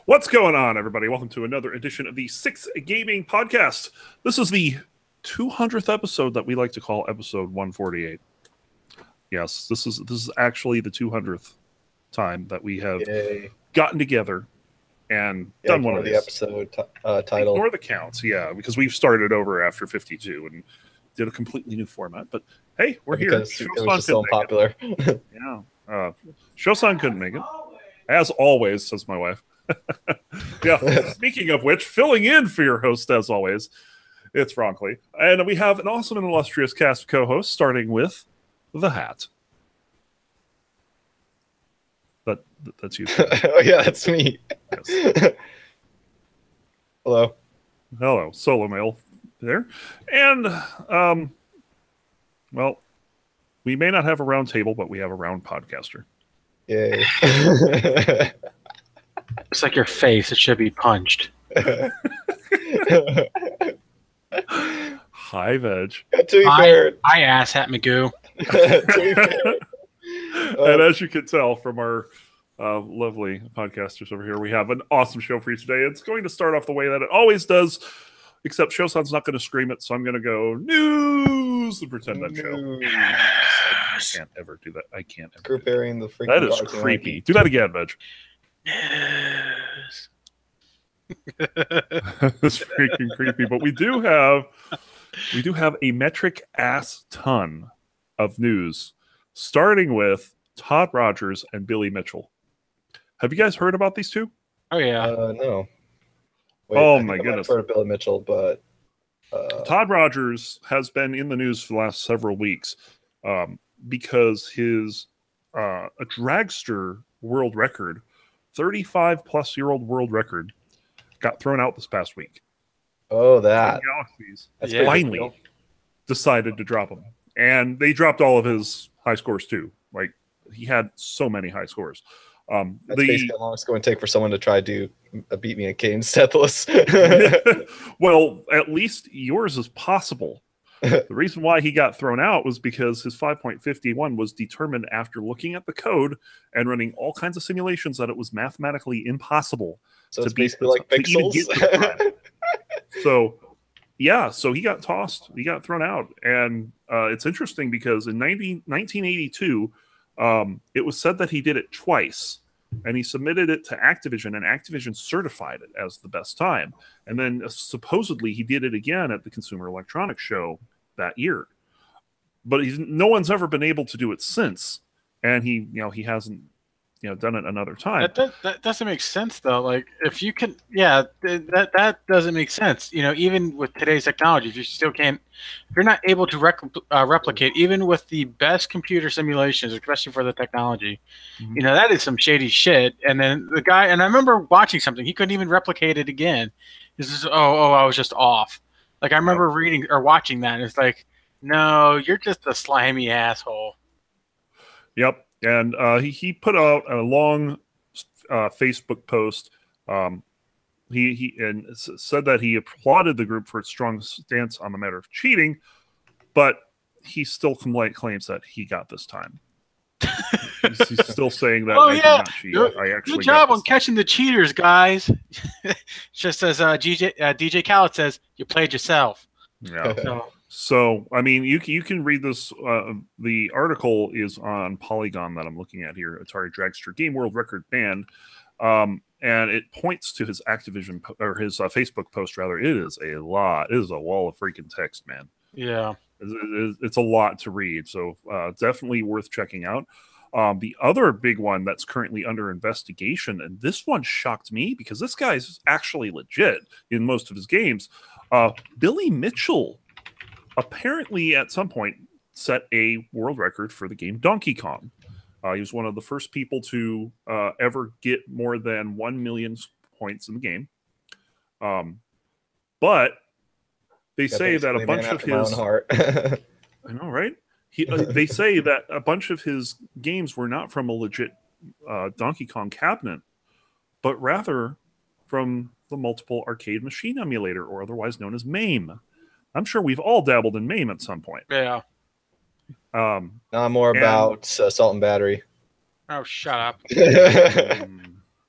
What's going on, everybody? Welcome to another edition of the Six Gaming Podcast. This is the 200th episode that we like to call episode 148. Yes, this is actually the 200th time that we have gotten together and done one of the these. Episode title. Ignore the counts, yeah, because we've started over after 52 and did a completely new format. But hey, we're here. It was just so popular. Yeah, Shosan couldn't make it, as always, says my wife. Yeah. Speaking of which, filling in for your host as always, it's Franklin, and we have an awesome and illustrious cast of co-hosts, starting with the Hat. That's you. Oh yeah, that's me. Yes. Hello, solo male there, and well, we may not have a round table, but we have a round podcaster. Yay! It's like your face; it should be punched. Hi, Veg. To be fair, hi, asshat Magoo. to be fair. And as you can tell from our lovely podcasters over here, we have an awesome show for you today. It's going to start off the way that it always does, except Shosan's not going to scream it, so I'm going to go news and pretend that show. I can't ever do that. I can't ever. Group airing the freaking. That is creepy. Do that again, Veg. Yes. It's freaking creepy. But we do have a metric ass ton of news, starting with Todd Rogers and Billy Mitchell. Have you guys heard about these two? Oh yeah. No. Oh my goodness. I've heard of Billy Mitchell, but Todd Rogers has been in the news for the last several weeks because his a dragster world record, 35-plus-year-old world record, got thrown out this past week. Oh, that. Galaxies Yeah. finally decided to drop him. And they dropped all of his high scores too. Like, he had so many high scores. That's basically how long it's going to take for someone to try to beat me at Kane Stethlis. Well, at least yours is possible. The reason why he got thrown out was because his 5.51 was determined after looking at the code and running all kinds of simulations that it was mathematically impossible. So to it's beat basically like pixels. So, yeah, so he got tossed. He got thrown out. And it's interesting because in 1982, it was said that he did it twice. And he submitted it to Activision, and Activision certified it as the best time. And then supposedly he did it again at the Consumer Electronics Show that year. But no one's ever been able to do it since. And he hasn't done it another time. That doesn't make sense though. Like if you can, that doesn't make sense. Even with today's technology, if you're not able to replicate, even with the best computer simulations, especially for the technology, that is some shady shit. And then the guy, and I remember watching something, he couldn't even replicate it again. This is I was just off. Like I remember reading or watching that, and it's like, no, you're just a slimy asshole. Yep. And he put out a long Facebook post. He said that he applauded the group for its strong stance on the matter of cheating, but he still claims that he got this time. He's still saying that I did not cheat. I actually good job on catching the cheaters, guys. Just as DJ Khaled says, you played yourself. Yeah. So, I mean, you can read this. The article is on Polygon that I'm looking at here. Atari Dragster Game World Record Band, and it points to his Activision or his Facebook post. Rather, it is a lot. It is a wall of freaking text, man. Yeah, it's a lot to read. So, definitely worth checking out. The other big one that's currently under investigation, and this one shocked me because this guy's actually legit in most of his games. Billy Mitchell apparently at some point set a world record for the game Donkey Kong. He was one of the first people to ever get more than 1 million points in the game. But they say that a bunch of his... I know, right? They say that a bunch of his games were not from a legit Donkey Kong cabinet, but rather from the Multiple Arcade Machine Emulator, or otherwise known as MAME. I'm sure we've all dabbled in MAME at some point. Yeah. More about Assault and Battery. Oh, shut up.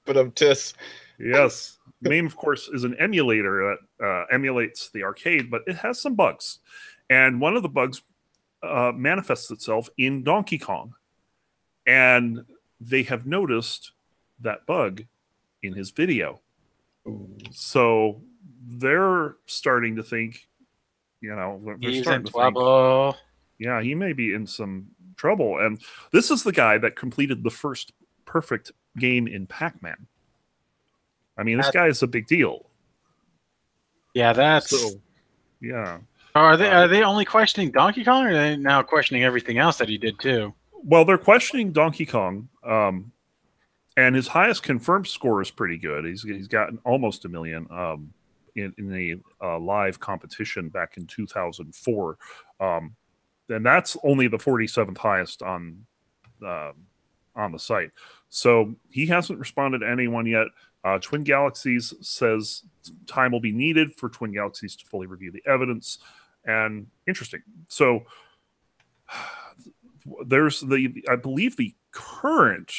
But Yes. MAME, of course, is an emulator that emulates the arcade, but it has some bugs. And one of the bugs manifests itself in Donkey Kong. And they have noticed that bug in his video. Ooh. So they're starting to think, He's in trouble. Yeah, he may be in some trouble. And this is the guy that completed the first perfect game in Pac-Man. I mean, this guy is a big deal. Yeah, that's. So, yeah. Are they only questioning Donkey Kong, or are they now questioning everything else that he did too? Well, they're questioning Donkey Kong, and his highest confirmed score is pretty good. He's gotten almost 1 million in a live competition back in 2004, and that's only the 47th highest on the site. So he hasn't responded to anyone yet. Twin Galaxies says time will be needed for Twin Galaxies to fully review the evidence. And interesting. So there's I believe the current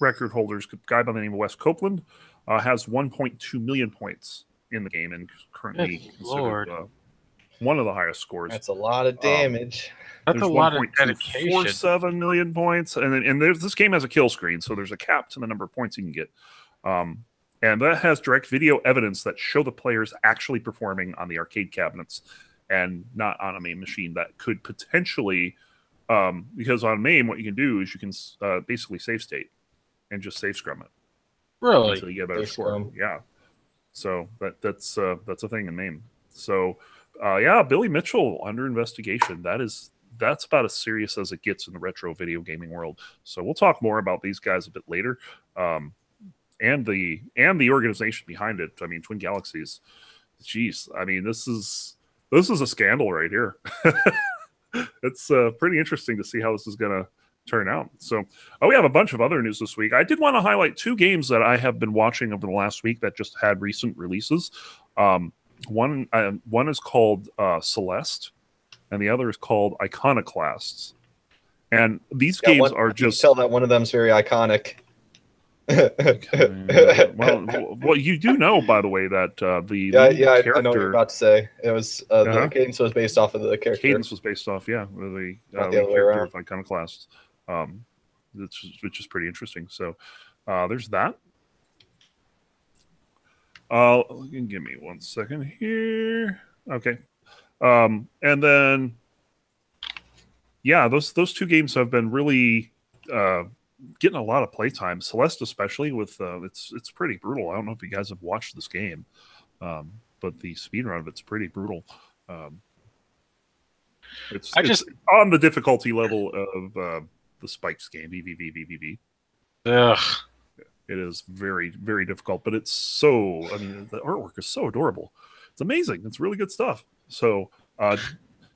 record holders, a guy by the name of Wes Copeland, has 1.2 million points in the game and currently considered one of the highest scores. That's a lot of damage. That's a lot of dedication. 1.247 million points, and this game has a kill screen, so there's a cap to the number of points you can get. And that has direct video evidence that show the players actually performing on the arcade cabinets and not on a MAME machine that could potentially, because on MAME, what you can do is you can basically save state and just save scrum it. Really? Until you get a better score. Yeah. So that's a thing in MAME. So Billy Mitchell under investigation. That's about as serious as it gets in the retro video gaming world. So we'll talk more about these guys a bit later. And the organization behind it. I mean, Twin Galaxies. Jeez, I mean, this is a scandal right here. It's pretty interesting to see how this is going to turn out. So, we have a bunch of other news this week. I did want to highlight 2 games that I have been watching over the last week that just had recent releases. One is called Celeste, and the other is called Iconoclasts. And these games are just tell that one of them's very iconic. well, you do know, by the way, that the character, I know what you're about to say. It was the cadence was based off of the character. Cadence was based off, the character of Iconoclasts, which is pretty interesting. So there's that. Give me 1 second here. Okay, and then those 2 games have been really getting a lot of playtime. Celeste, especially with it's pretty brutal. I don't know if you guys have watched this game, but the speedrun of it's pretty brutal. It's on the difficulty level of the Spikes game, VVV. Ugh. It is very, very difficult, but it's the artwork is so adorable. It's amazing. It's really good stuff. So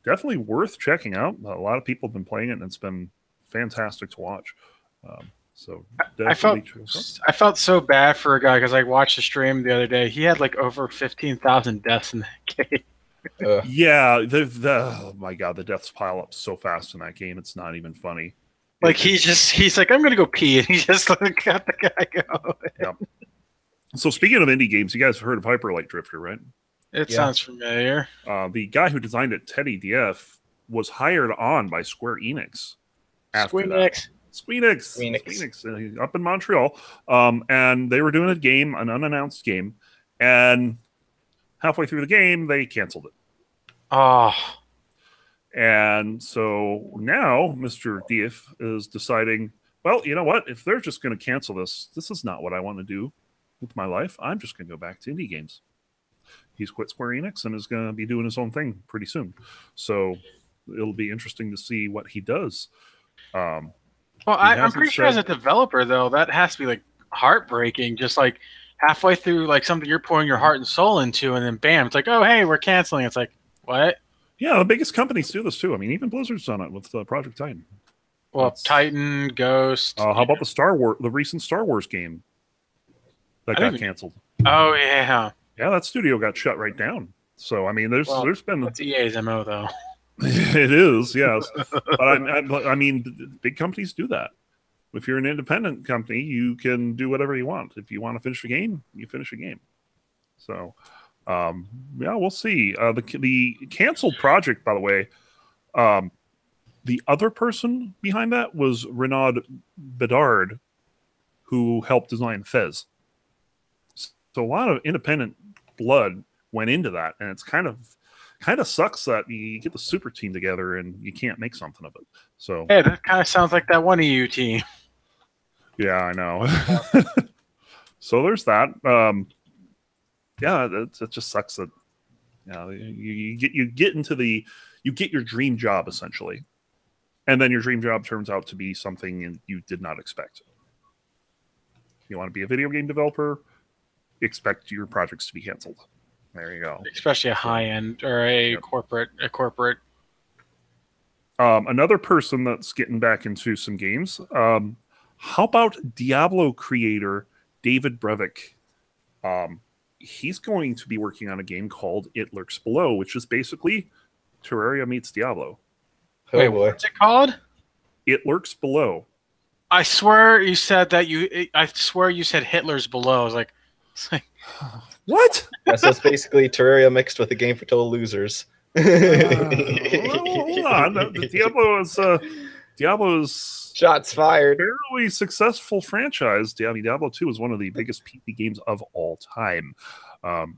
definitely worth checking out. A lot of people have been playing it, and it's been fantastic to watch. I felt so bad for a guy because I watched the stream the other day. He had like over 15,000 deaths in that game. Oh my god, the deaths pile up so fast in that game. It's not even funny. Like he's like, I'm gonna go pee, and he just got the guy go. Yeah. So speaking of indie games, you guys have heard of Hyper Light Drifter, right? It sounds familiar. The guy who designed it, Teddy DF, was hired on by Square Enix. Squeenix up in Montreal, and they were doing an unannounced game, and halfway through the game they canceled it. And so now Mr. Dief is deciding, well, you know what, if they're just going to cancel this is not what I want to do with my life. I'm just going to go back to indie games. He's quit Square Enix and is going to be doing his own thing pretty soon, so it'll be interesting to see what he does. Well, I'm pretty sure as a developer, though, that has to be like heartbreaking. Just like halfway through, like something you're pouring your heart and soul into, and then bam, it's like, oh, hey, we're canceling. It's like, what? Yeah, the biggest companies do this too. I mean, even Blizzard's done it with Project Titan. Well, Titan, Ghost. How about the recent Star Wars game that got canceled? Oh yeah. Yeah, that studio got shut right down. So I mean, there's been that's EA's MO though. It is, yes. But I mean, big companies do that. if you're an independent company, you can do whatever you want. If you want to finish a game, you finish a game. So, yeah, we'll see. The canceled project, by the way, the other person behind that was Renaud Bedard, who helped design Fez. So a lot of independent blood went into that, and it's kind of sucks that you get the super team together and you can't make something of it. So Hey, that kind of sounds like that one EU team. yeah, I know. So there's that. Yeah, it just sucks that you get your dream job essentially, and then your dream job turns out to be something you did not expect. You want to be a video game developer, expect your projects to be canceled. There you go. Especially a high end or a corporate. Another person that's getting back into some games. How about Diablo creator David Brevik? He's going to be working on a game called It Lurks Below, which is basically Terraria meets Diablo. Oh, Wait, boy. what's it called? It Lurks Below. I swear you said that I swear you said Hitler's Below. I was like, What? Yeah, so it's basically Terraria mixed with a game for total losers. Well, hold on. Diablo's Shots fired. fairly successful franchise. Diablo 2 is one of the biggest PC games of all time. And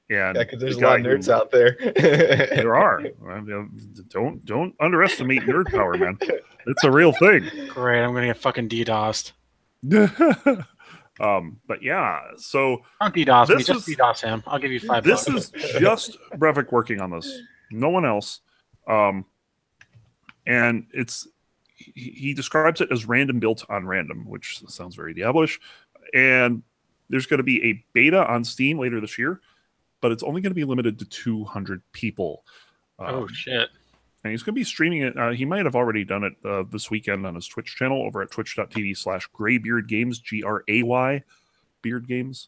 Yeah, because there's a lot of nerds out there. There are. I mean, don't underestimate nerd power, man. It's a real thing. great, I'm gonna get fucking DDoSed. But yeah, so Don't DDoS me, This just is- DDoS him. I'll give you $5. this is just Brevik working on this. No one else. And he describes it as random built on random, which sounds very Diablo-ish. And there's going to be a beta on Steam later this year, but it's only going to be limited to 200 people. Oh shit. And he's going to be streaming it. He might have already done it this weekend on his Twitch channel over at twitch.tv/graybeardgames, GRAY Beard Games.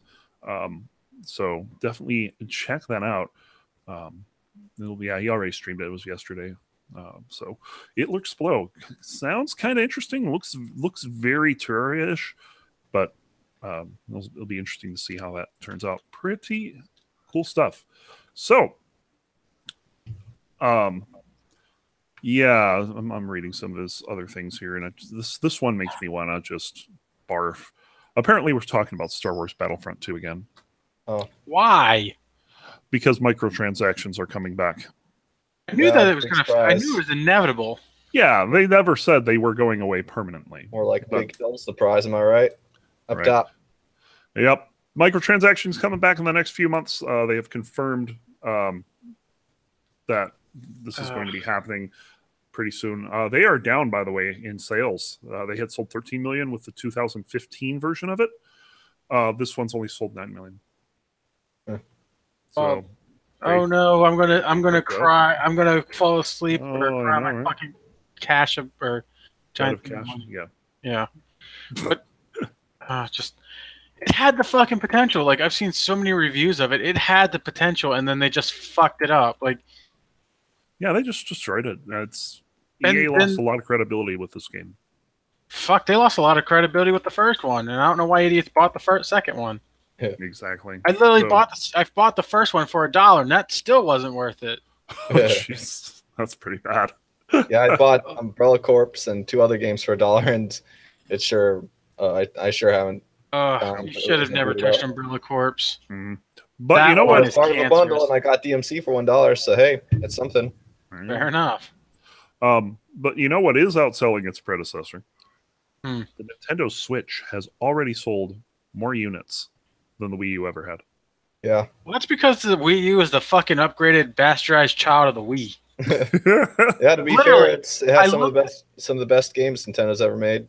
So definitely check that out. He already streamed it. It was yesterday. So It Lurks Below. Sounds kind of interesting. Looks very Terraria-ish, but it'll be interesting to see how that turns out. Pretty cool stuff. So, yeah, I'm reading some of his other things here, and this one makes me want to just barf. Apparently, we're talking about Star Wars Battlefront 2 again Why? because microtransactions are coming back. I knew Yeah, that it was big gonna. I surprise. knew it was inevitable. Yeah, they never said they were going away permanently. More like But- big double surprise, am I right? Up Right. top. Yep. Microtransactions coming back in the next few months. They have confirmed that this is going to be happening pretty soon. They are down, by the way, in sales. They had sold 13 million with the 2015 version of it. This one's only sold 9 million. Huh. So, Oh no, I'm gonna Okay. cry. I'm gonna fall asleep Oh, or cry I know, my right? fucking cash or out of giant cash. Yeah. Yeah, but just it had the fucking potential. Like I've seen so many reviews of it. It had the potential, and then they just fucked it up. Like Yeah, they just destroyed it. And EA lost then- a lot of credibility with this game. fuck, they lost a lot of credibility with the first one, and I don't know why idiots bought the second one. Exactly. I literally So- I bought the first one for $1, and that still wasn't worth it. Oh, jeez. That's pretty bad. Yeah, I bought Umbrella Corps and 2 other games for $1, and it's sure I sure haven't. You should have never touched Umbrella Corps. Mhm. But That you know one what? It's part of the cancerous. bundle, and I got DMC for $1, so hey, it's something. Fair enough. But you know what is outselling its predecessor? Hmm. The Nintendo Switch has already sold more units than the Wii U ever had. Yeah. Well, that's because the Wii U is the fucking upgraded, bastardized child of the Wii. Yeah, to be Literally, fair, it has some of the best games Nintendo's ever made.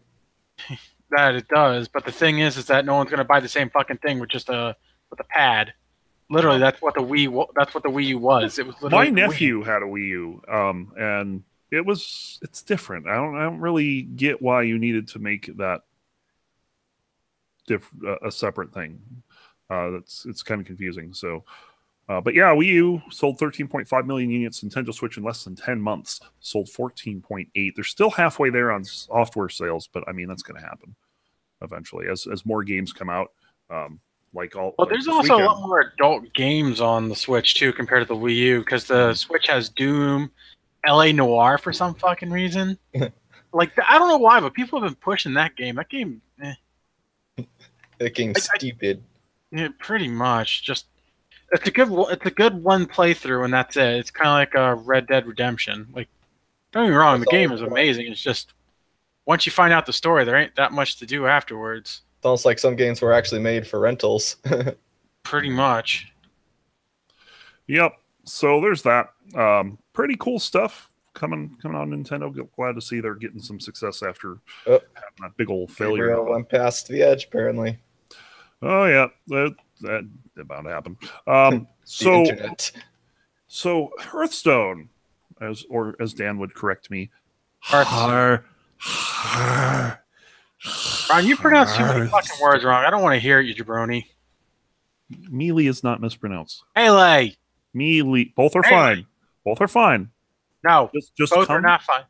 That it does, but the thing is that no one's gonna buy the same fucking thing with just a pad. Literally, that's what the Wii U was. It was My literally the Wii. nephew had a Wii U, and it's different. I don't really get why you needed to make that a separate thing. It's kind of confusing. So, But yeah, Wii U sold 13.5 million units. Nintendo Switch in less than 10 months sold 14.8. They're still halfway there on software sales, but I mean that's going to happen eventually as more games come out. Well, like there's this also a weekend. lot more adult games on the Switch too compared to the Wii U because the Switch has Doom, LA Noire for some fucking reason. Like I don't know why, but people have been pushing that game. That game, That game's stupid. yeah, pretty much. Just it's a good one playthrough and that's it. It's kind of like a Red Dead Redemption. Like don't get me wrong, the That's all game it's is for. amazing. It's just once you find out the story, there ain't that much to do afterwards. It's almost like some games were actually made for rentals. Pretty much. Yep. So there's that. Pretty cool stuff coming on Nintendo. Glad to see they're getting some success after Oh. having that big old failure. Gabriel went past the edge, apparently. Oh yeah, that about to happen. The internet. So Hearthstone, as Dan would correct me, Ron, you pronounce too many fucking words wrong. I don't want to hear it, you jabroni. Melee is not mispronounced. Melee. Melee, both are fine. Both are fine. No, Just both are not fine.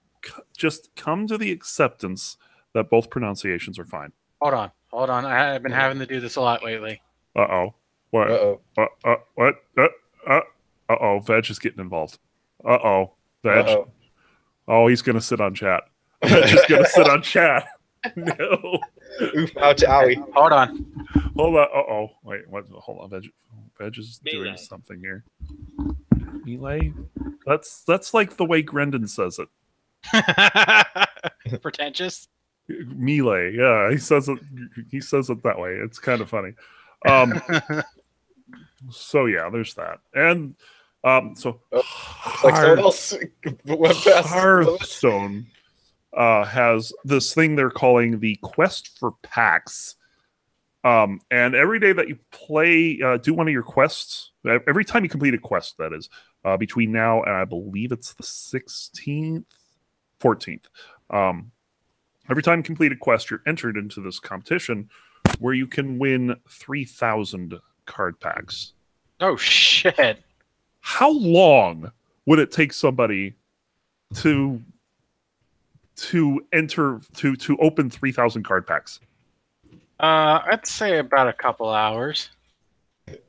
Just come to the acceptance that both pronunciations are fine. Hold on. I've been having to do this a lot lately. Uh-oh. What? Uh-oh. What? Uh-oh. Veg is getting involved. Uh-oh. Veg. Uh-oh. Oh, he's going to sit on chat. Veg is going to sit on chat. No. Oof, ouch, owie. Hold on. Hold on. Uh-oh. Wait, what? Hold on. Veg is doing something here. Melee? That's like the way Grendon says it. Pretentious? Melee. Yeah, he says it that way. It's kind of funny. So yeah, there's that. And so Like someone else went past Hearthstone has this thing they're calling the Quest for Packs. And every day that you play, do one of your quests, every time you complete a quest, that is, between now and I believe it's the 16th, 14th. Every time you complete a quest, you're entered into this competition where you can win 3,000 card packs. Oh, shit. How long would it take somebody to open 3,000 card packs? I'd say about a couple hours.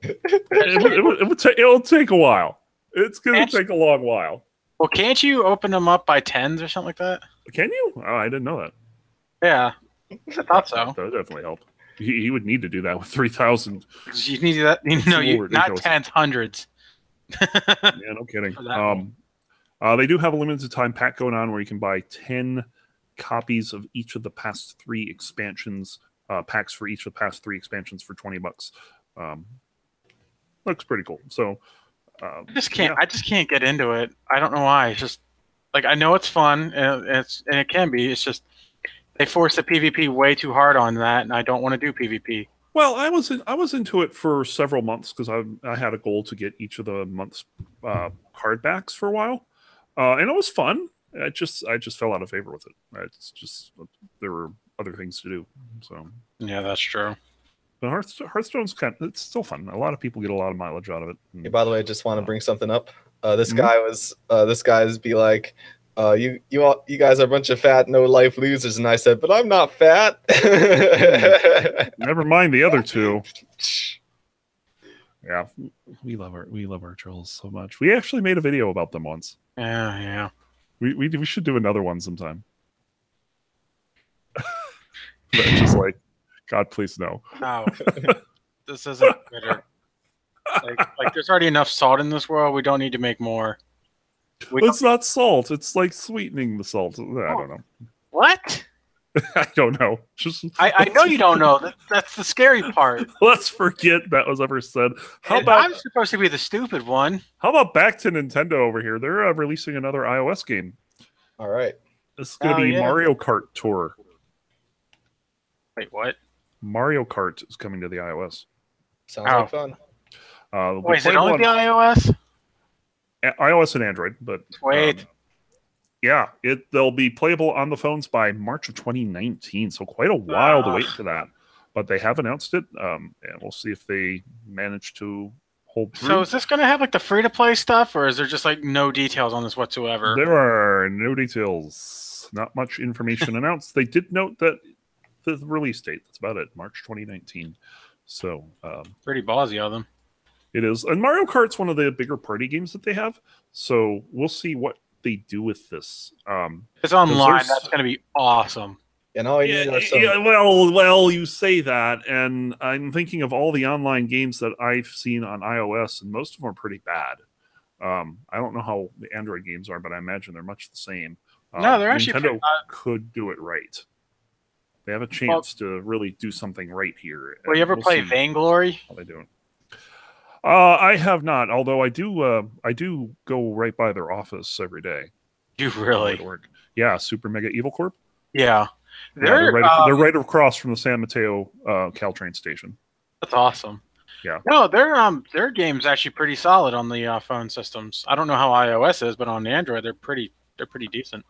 It'll take a while. It's going to take a long while. Well, can't you open them up by tens or something like that? Can you? Oh, I didn't know that. Yeah, I thought so. That would definitely help. He would need to do that with 3,000. You need that. No, not ridiculous. tens, hundreds. Yeah, no kidding. They do have a limited time pack going on where you can buy 10 copies of each of the past 3 expansions, packs for each of the past 3 expansions for $20. Looks pretty cool. So I just can't get into it. I don't know why. It's just like I know it's fun and it can be. It's just they force the PvP way too hard on that, and I don't want to do PvP. Well, I was into it for several months because I had a goal to get each of the month's card backs for a while, and it was fun. I just fell out of favor with it. It's just there were other things to do. So yeah, that's true. But Hearthstone's it's still fun. A lot of people get a lot of mileage out of it. Hey, by the way, I just want to bring something up. This guy's be like, you guys are a bunch of fat, no life losers, and I said, but I'm not fat. Never mind the other two. Yeah, we love our trolls so much. We actually made a video about them once. Yeah. We should do another one sometime. But just like, God, please no. No, this isn't bitter. Like, there's already enough salt in this world. We don't need to make more. It's not salt. It's like sweetening the salt. I don't know. What? I don't know. I know you don't know. That's the scary part. Let's forget that was ever said. I'm supposed to be the stupid one. How about back to Nintendo over here? They're releasing another iOS game. All right. This is going to be Mario Kart Tour. Wait, what? Mario Kart is coming to the iOS. Sounds like fun. Wait, is it only the iOS? iOS and Android, but wait. Yeah, they'll be playable on the phones by March of 2019, so quite a while to wait for that. But they have announced it, and we'll see if they manage to hold through. So is this going to have like the free to play stuff, or is there just like no details on this whatsoever? There are no details, not much information announced. They did note that the release date. That's about it, March 2019. So Pretty ballsy of them. it is, and Mario Kart's one of the bigger party games that they have. So we'll see what they do with this. It's online. That's going to be awesome. And all you need are some. Yeah, well, you say that, and I'm thinking of all the online games that I've seen on iOS, and most of them are pretty bad. I don't know how the Android games are, but I imagine they're much the same. No, they're actually Nintendo could do it right. They have a chance to really do something right here. Will you ever play Vainglory? How they doing? I have not, although I do go right by their office every day. You really? Work. Yeah, Super Mega Evil Corp. Yeah. They're right across from the San Mateo Caltrain station. That's awesome. Yeah. No, their game's actually pretty solid on the phone systems. I don't know how iOS is, but on Android they're pretty decent.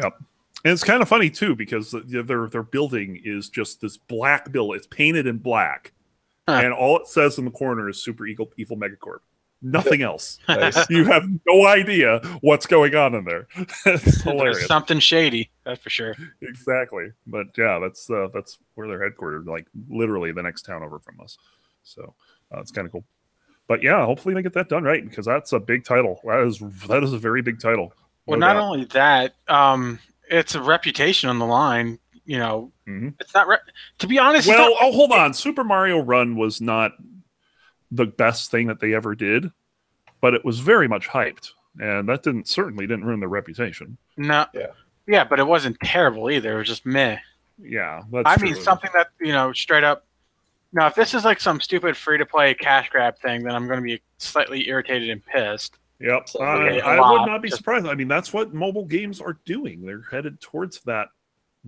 Yep. And it's kind of funny too because their building is just this black building. It's painted in black, and all it says in the corner is Super Evil Megacorp. Nothing else. Nice. You have no idea what's going on in there. It's hilarious. There's something shady, that's for sure. Exactly. But yeah, that's where they're headquartered, like literally the next town over from us. So it's kind of cool. But yeah, hopefully they get that done right because that's a big title. That is a very big title. Well, not only that, it's a reputation on the line. You know, It's not to be honest. Well, hold on. Super Mario Run was not the best thing that they ever did, but it was very much hyped, and that certainly didn't ruin their reputation. No, yeah, but it wasn't terrible either. It was just meh. Yeah, I mean something that straight up. Now, if this is like some stupid free to play cash grab thing, then I'm going to be slightly irritated and pissed. Yep, I would not be surprised. I mean, that's what mobile games are doing. They're headed towards that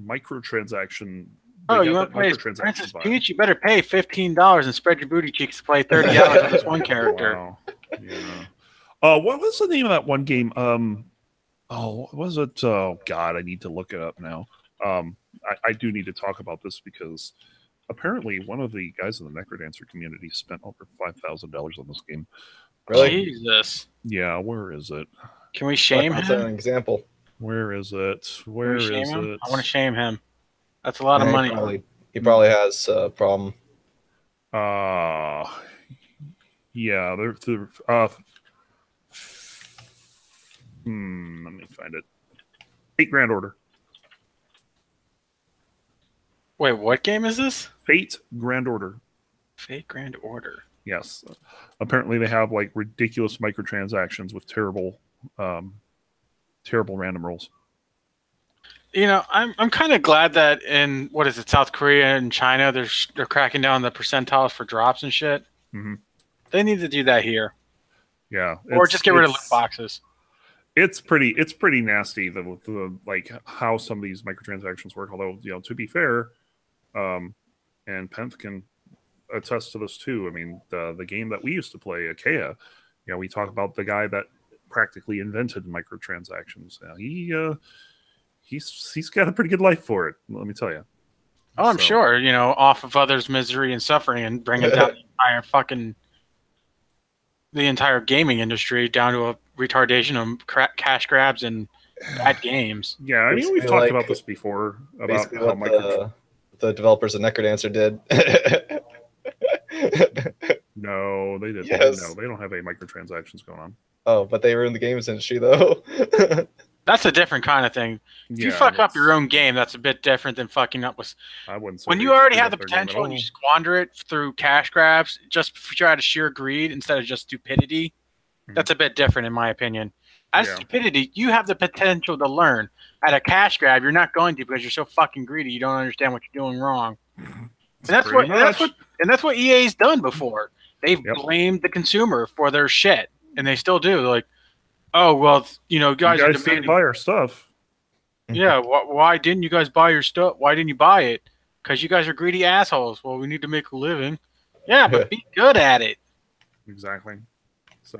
microtransaction. Oh, you want to play Princess Peach? You better pay $15 and spread your booty cheeks to play 30 hours with this one character. Wow. Yeah. What was the name of that one game? What was it? Oh God, I need to look it up now. I do need to talk about this because apparently one of the guys in the Necrodancer community spent over $5,000 on this game. Really? Jesus. Yeah, where is it? Can we shame him? That's an example. Where is it? Where is it? I want to shame him. That's a lot of money. He probably has a problem. Yeah, they're let me find it. Fate Grand Order. Wait, what game is this? Fate Grand Order. Fate Grand Order. Yes. Apparently they have like ridiculous microtransactions with terrible random rolls. I'm kind of glad that in South Korea and China they're cracking down on the percentiles for drops and shit. Mm-hmm. They need to do that here. Yeah, or just get rid of loot boxes. It's pretty nasty the like how some of these microtransactions work. Although to be fair, and Penth can attest to this too. I mean, the game that we used to play, Achaea, we talk about the guy that practically invented microtransactions. He's got a pretty good life for it. Let me tell you. Oh, I'm sure. Off of others' misery and suffering, and bringing down the entire gaming industry down to a retardation of cash grabs and bad games. Yeah, I mean, we've talked about this before about how what the developers of Necrodancer did. No, they didn't. Yes. No, they don't have any microtransactions going on. Oh, but they ruined the games industry though. That's a different kind of thing. If you fuck up your own game, that's a bit different than fucking up with. I wouldn't say when you already have the potential and you squander it through cash grabs, just out of sheer greed instead of just stupidity, that's a bit different in my opinion. As stupidity, you have the potential to learn. At a cash grab, you're not going to because you're so fucking greedy. You don't understand what you're doing wrong. And that's what EA's done before. They've blamed the consumer for their shit, and they still do. They're like, oh well, guys are demanding buy our stuff. Yeah, why didn't you guys buy your stuff? Why didn't you buy it? Because you guys are greedy assholes. Well, we need to make a living. Yeah, but be good at it. Exactly. So.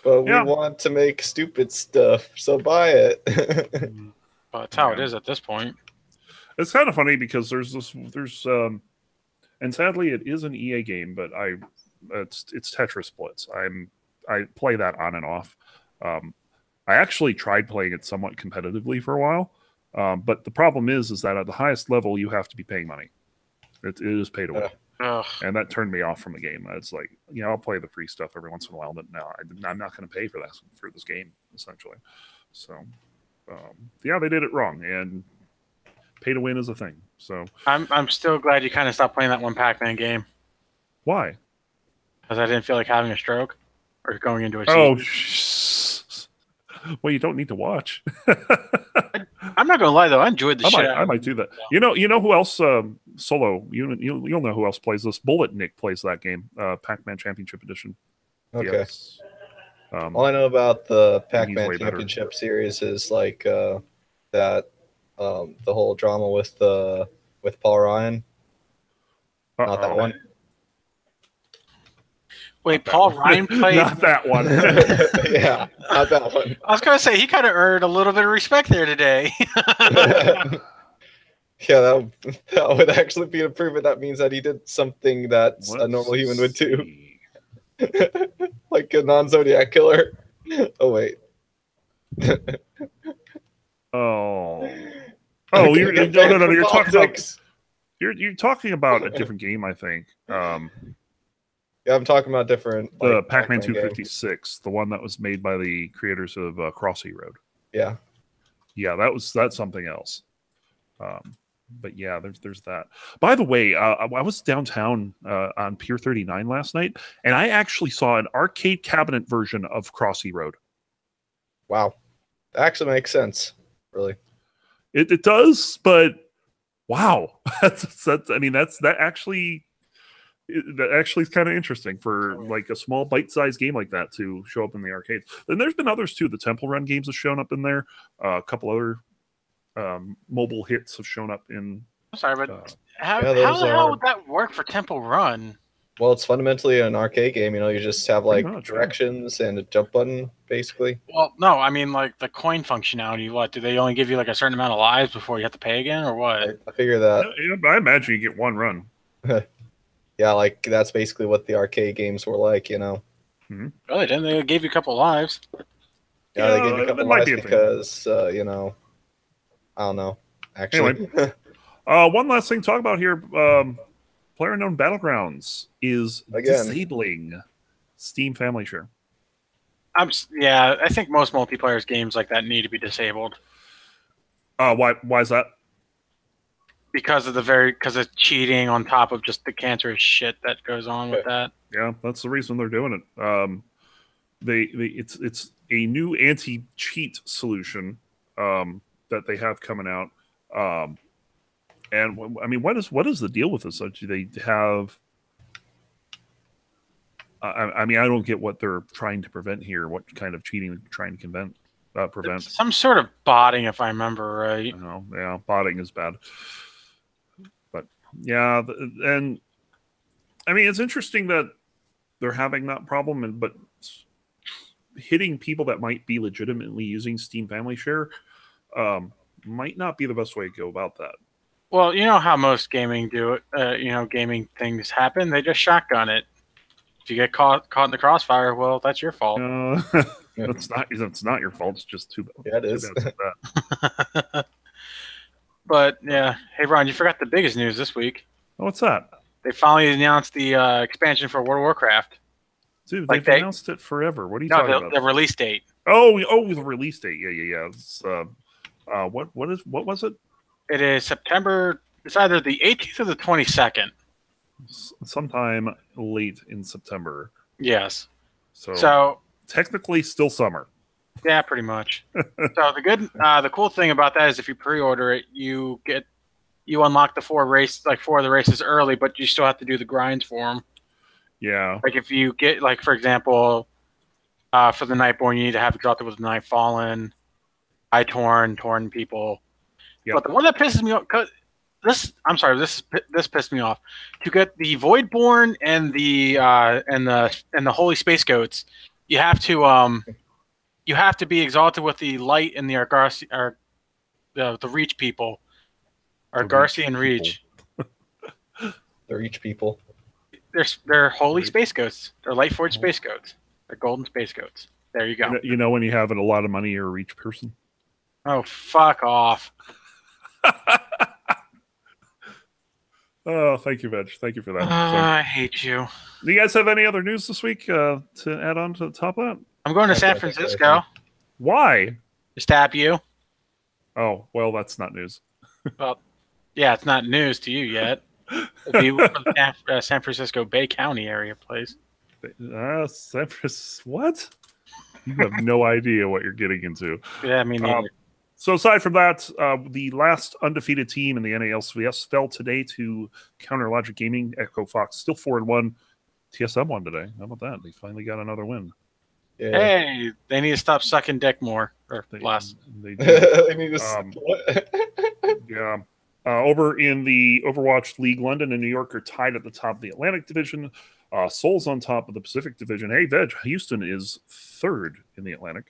But we want to make stupid stuff, so buy it. Well, that's how it is at this point. It's kind of funny because there's and sadly it is an EA game, but It's Tetris Blitz. I play that on and off. I actually tried playing it somewhat competitively for a while, but the problem is that at the highest level you have to be paying money. It is pay to win. And that turned me off from the game. It's like, I'll play the free stuff every once in a while, but no, I'm not going to pay for this game, essentially. So, yeah, they did it wrong, and pay to win is a thing. So I'm still glad you kind of stopped playing that one Pac-Man game. Why? Because I didn't feel like having a stroke or going into a well, you don't need to watch. I'm not gonna lie though, I enjoyed the shit. I might do that. You know who else? Solo. You'll know who else plays this. Bullet Nick plays that game. Pac-Man Championship Edition. Okay. Yes. All I know about the Pac-Man way better. Championship series is like that the whole drama with Paul Ryan. Not that one. Wait, Paul Ryan played. Not that one. Yeah, not that one. I was gonna say he kind of earned a little bit of respect there today. Yeah, that would actually be an improvement. That means that he did something that a normal human would do, like a non-Zodiac killer. Oh wait. Oh, no! You're talking about you're talking about a different game, I think. Yeah, I'm talking about different. The Pac-Man 256, the one that was made by the creators of Crossy Road. Yeah. Yeah, that's something else. But yeah, there's that. By the way, I was downtown on Pier 39 last night, and I actually saw an arcade cabinet version of Crossy Road. Wow, that actually makes sense. Really, it does, but wow, that actually is kind of interesting for like a small bite-sized game like that to show up in the arcades. Then there's been others too. The Temple Run games have shown up in there. A couple other mobile hits have shown up in. I'm sorry, but how the hell would that work for Temple Run? Well, it's fundamentally an arcade game. You just have like directions and a jump button, basically. Well, no, I mean like the coin functionality. What, do they only give you like a certain amount of lives before you have to pay again, or what? I figure that. I imagine you get one run. Yeah, like that's basically what the arcade games were like, Mm-hmm. Really? Didn't they give you a couple of lives? Yeah, they gave you a couple of lives because, I don't know. Actually. Anyway, one last thing to talk about here. PlayerUnknown Battlegrounds is disabling Steam Family Share. I think most multiplayer games like that need to be disabled. Why is that? Because of cheating on top of just the cancerous shit that goes on with that. Yeah, that's the reason they're doing it. It's a new anti-cheat solution that they have coming out. And I mean, what is the deal with this? Do they have? I mean, I don't get what they're trying to prevent here. What kind of cheating they're trying to prevent? It's some sort of botting, if I remember right. Yeah, botting is bad. But yeah, and I mean, it's interesting that they're having that problem, but hitting people that might be legitimately using Steam Family Share might not be the best way to go about that. Well, you know how most gaming do it. Gaming things happen. They just shotgun it. If you get caught in the crossfire, well, that's your fault. It's not your fault. It's just too bad. Yeah, it is. But yeah, hey Ron, you forgot the biggest news this week. Oh, what's that? They finally announced the expansion for World of Warcraft. Dude, they've announced it forever. What are you talking about? The release date. Oh, the release date. Yeah. It's, what was it? It is September. It's either the 18th or the 22nd. Sometime late in September. Yes. So technically still summer. Yeah, pretty much. So the cool thing about that is if you pre-order it, you unlock the four of the races early, but you still have to do the grinds for them. Yeah. Like if you get, like for example, for the Nightborn, you need to have it dropped with the Nightfallen, Torn people. Yep. But the one that pisses me off, this pissed me off. To get the Voidborn and the Holy Space Goats, you have to be exalted with the Light and the Argarsi, or the Reach people, Argarsi and Reach. The Reach people. they're holy space goats. They're Lightforged space goats. They're golden space goats. There you go. You know when you have a lot of money, you're a rich person. Oh, fuck off. Oh, thank you, Veg. Thank you for that. I hate you. Do you guys have any other news this week to add on to the top of that? I'm going to San Francisco Why? to stab you. Oh, well, that's not news. Well, yeah, it's not news to you yet. It'd be from the San Francisco Bay County area place. San Francisco, what? You have no idea what you're getting into. Yeah, I mean, So aside from that, the last undefeated team in the NALCS fell today to Counter Logic Gaming. Echo Fox still 4-1. TSM won today. How about that? They finally got another win. Yeah. hey, they need to stop sucking dick more or less. They do. They need to Yeah. Over in the Overwatch League, London and New York are tied at the top of the Atlantic Division. Seoul's on top of the Pacific Division. Hey, Veg, Houston is third in the Atlantic.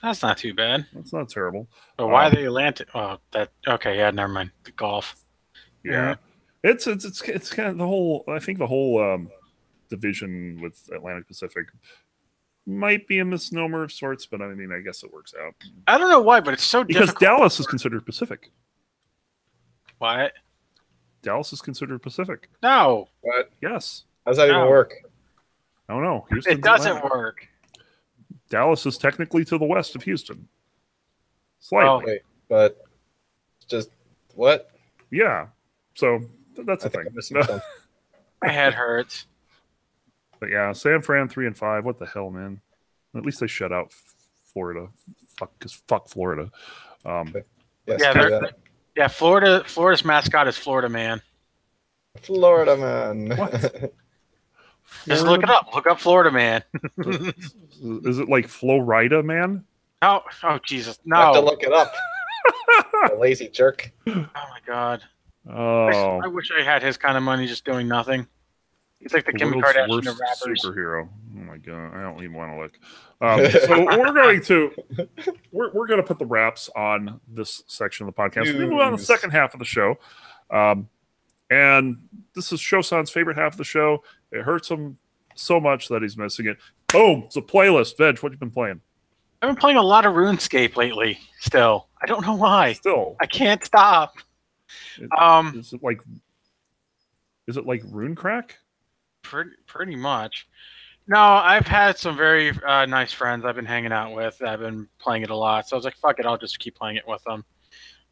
That's not too bad. That's not terrible. But why the Atlantic? Oh, that okay. Yeah, never mind. The golf. Yeah. It's kind of the whole. I think the whole division with Atlantic Pacific might be a misnomer of sorts, but I mean, I guess it works out. I don't know why, but it's so Because difficult. Dallas is considered Pacific. What? Dallas is considered Pacific. No, What? Yes. How's that even No. work? I don't know. it doesn't work. Dallas is technically to the west of Houston. Slightly. Wait, but just what? Yeah. So that's I a think thing. I'm missing something. My head hurts. But yeah, San Fran 3-5. What the hell, man? At least they shut out Florida. Fuck Florida. Yes, Yeah, do they're- that. Yeah, Florida's mascot is Florida Man. Florida man. What? Just look it up. Look up Florida Man. Is it like Florida, man? Oh Jesus, I have to no! look it up. A lazy jerk. Oh my God. Oh, I wish I had his kind of money just doing nothing. He's like the Kim world's Kardashian worst of rappers. superhero. Oh my god, I don't even want to look. So we're going to put the wraps on this section of the podcast. We're going to move on to the second half of the show, and this is Shosan's favorite half of the show. It hurts him so much that he's missing it. Boom! It's a playlist. Veg, what you been playing? I've been playing a lot of RuneScape lately. Still, I don't know why. Still, I can't stop. is it like Runecrack? Pretty much. No, I've had some very nice friends I've been hanging out with. I've been playing it a lot, so I was like, "Fuck it, I'll just keep playing it with them."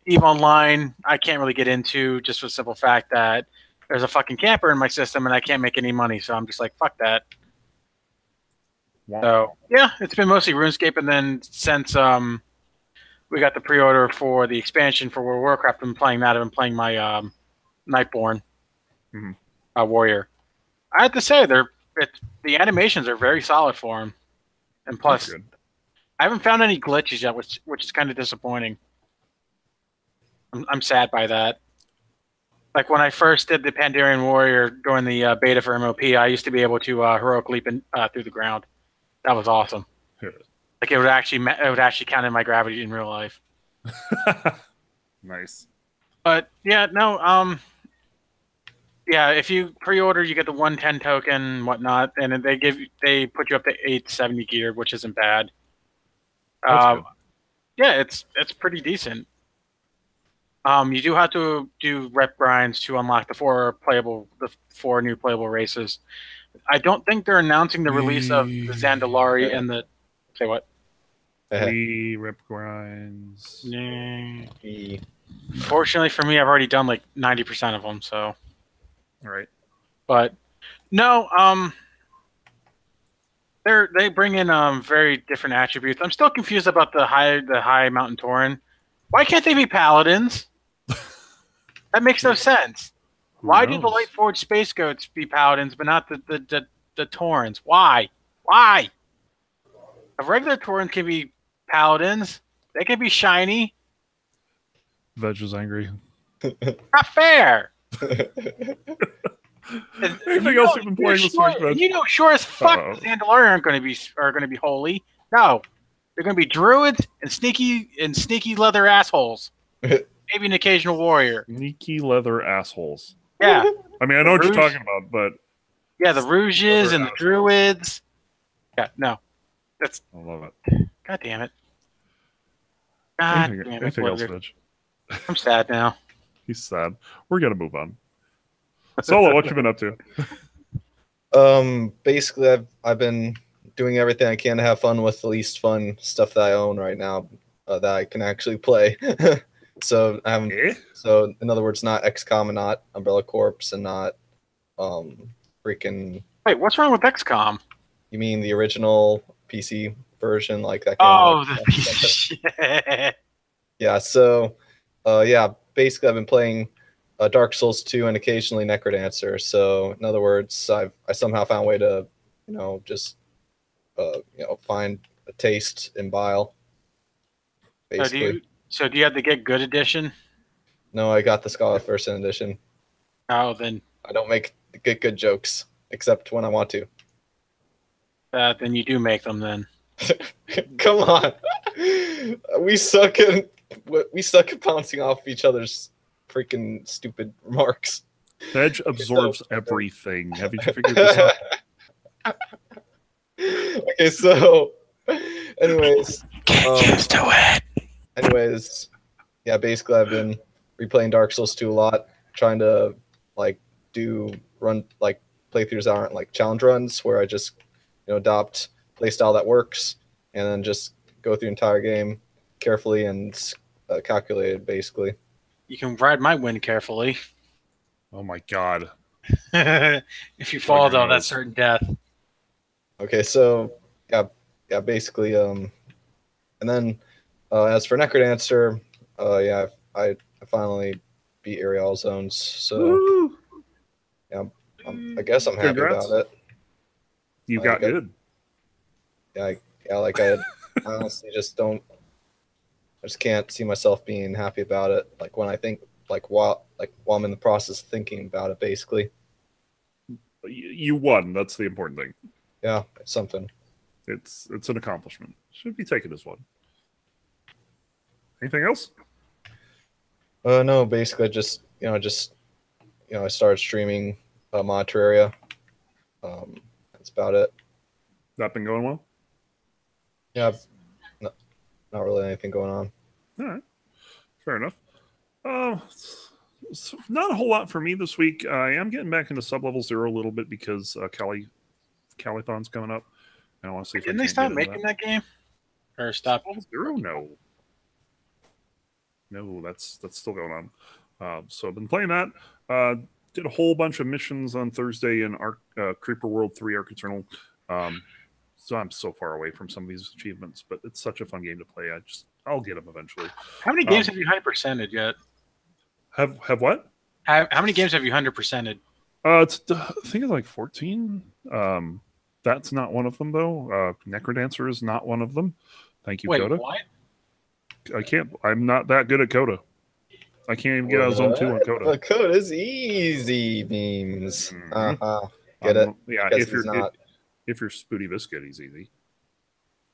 EVE Online, I can't really get into just for the simple fact that there's a fucking camper in my system and I can't make any money, so I'm just like, "Fuck that." Wow. So yeah, it's been mostly RuneScape, and then since we got the pre-order for the expansion for World of Warcraft, I've been playing that. I've been playing my Nightborn warrior. I have to say, the animations are very solid for him, and plus, That's good. I haven't found any glitches yet, which is kind of disappointing. I'm sad by that. Like when I first did the Pandarian Warrior during the beta for MOP, I used to be able to heroic leap through the ground. That was awesome. Yeah. Like it would actually count in my gravity in real life. Nice. But yeah, no, yeah, if you pre-order, you get the 110 token and whatnot, and then they put you up to 870 gear, which isn't bad. That's good. Yeah, it's pretty decent. You do have to do rep grinds to unlock the four new playable races. I don't think they're announcing the release of the Zandalari and the say what? Three rep grinds. Nah. E. Fortunately for me, I've already done like 90% of them. So, All right. but no, they bring in very different attributes. I'm still confused about the high mountain tauren. Why can't they be paladins? That makes no sense. Why do the Lightforged Space Goats be paladins, but not the taurens? Why? Why? A regular tauren can be paladins. They can be shiny. Veg is angry. Not fair. Anything else you've been playing this week, Veg? You know, sure as fuck, the Zandalari are going to be holy. No, they're going to be druids and sneaky leather assholes. Maybe an occasional warrior. Sneaky leather assholes. Yeah. I mean, I know what you're Rouge. talking about, but Yeah, the Rouges and the Druids. Yeah, no. That's I love it. God damn it. God damn it, Anything else, Blizzard. Mitch? I'm sad now. He's sad. We're gonna move on. Solo, what you been up to? Basically, I've been doing everything I can to have fun with the least fun stuff that I own right now that I can actually play. So So in other words, not XCOM and not Umbrella Corps and not freaking. Wait, what's wrong with XCOM? You mean the original PC version, like that? Oh, the piece of shit. Yeah. So, yeah. Basically, I've been playing Dark Souls 2 and occasionally Necrodancer. So in other words, I somehow found a way to, just find a taste in Bile. Basically. So do you have to get good edition? No, I got the Scholar First Edition. Oh, then I don't make good jokes except when I want to. then you do make them then. Come on, we suck at bouncing off each other's freaking stupid remarks. Edge absorbs everything. Haven't you figured this out? Okay, so, anyways, Can't just do it. Anyways, yeah, basically I've been replaying Dark Souls 2 a lot, trying to run playthroughs that aren't like challenge runs where I just adopt playstyle that works and then just go through the entire game carefully and calculated, basically. You can ride my wind carefully. Oh my god. If you fall though, that's certain death. Okay, so yeah, basically, and then as for Necrodancer, yeah, I finally beat Aerial Zones, so Woo! yeah, I guess I'm happy Congrats. about it. You got good. I honestly just don't. I just can't see myself being happy about it. Like when I think, while I'm in the process of thinking about it, basically. You won. That's the important thing. Yeah, it's something. It's an accomplishment. Should be taken as one. Anything else? No, basically I started streaming Monterria. That's about it. That been going well? Yeah, not really anything going on. All right. Fair enough. Not a whole lot for me this week. I am getting back into Sublevel Zero a little bit because Calithon's coming up. And I want to see if Didn't they stop making that game? Or stop? Sublevel Zero? No, that's still going on. So I've been playing that. Did a whole bunch of missions on Thursday in Creeper World 3 Ark Eternal. So I'm so far away from some of these achievements, but it's such a fun game to play. I'll get them eventually. How many games have you 100%ed yet? Have what? How many games have you 100%ed? I think it's like 14. That's not one of them though. Necrodancer is not one of them. Thank you, Wait, Coda. what? I'm not that good at Coda. I can't even get out of Zone 2 on Coda. Coda's easy memes. Get it? Yeah, if you're Spooty Biscuit, he's easy.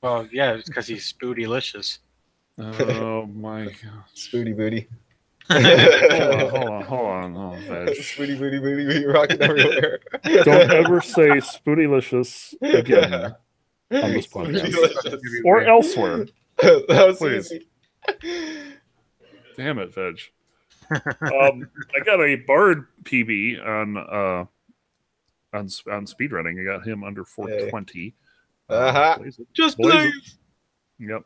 Well, yeah, it's because he's spootylicious. Oh my god. Spooty booty. Hold on, Veg. Spooty booty rocking everywhere. Don't ever say Spootylicious again on this podcast. Or elsewhere. That was Please. easy. Damn it, Veg. I got a Bard PB on speedrunning. I got him under 420. Just Blaze. Yep.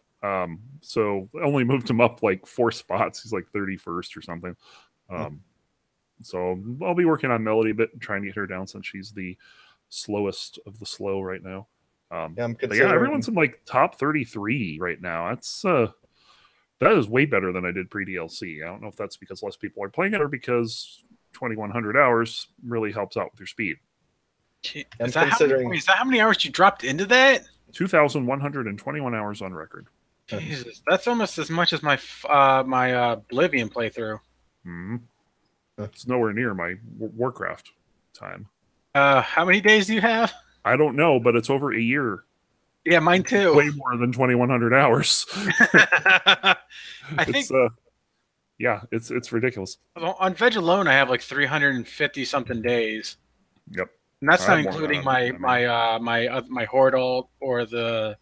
So I only moved him up like 4 spots. He's like 31st or something. So I'll be working on Melody a bit and trying to get her down since she's the slowest of the slow right now. Everyone's in like top 33 right now. That is way better than I did pre-DLC. I don't know if that's because less people are playing it or because 2,100 hours really helps out with your speed. Is that how many hours you dropped into that? 2,121 hours on record. Jesus, that's almost as much as my Oblivion playthrough. Mm-hmm. It's nowhere near my Warcraft time. How many days do you have? I don't know, but it's over a year. Yeah, mine too. Way more than 2,100 hours. I think. It's ridiculous. On Veg alone, I have like 350 something days. Yep. And that's not I've worn including that on. my horde ult or the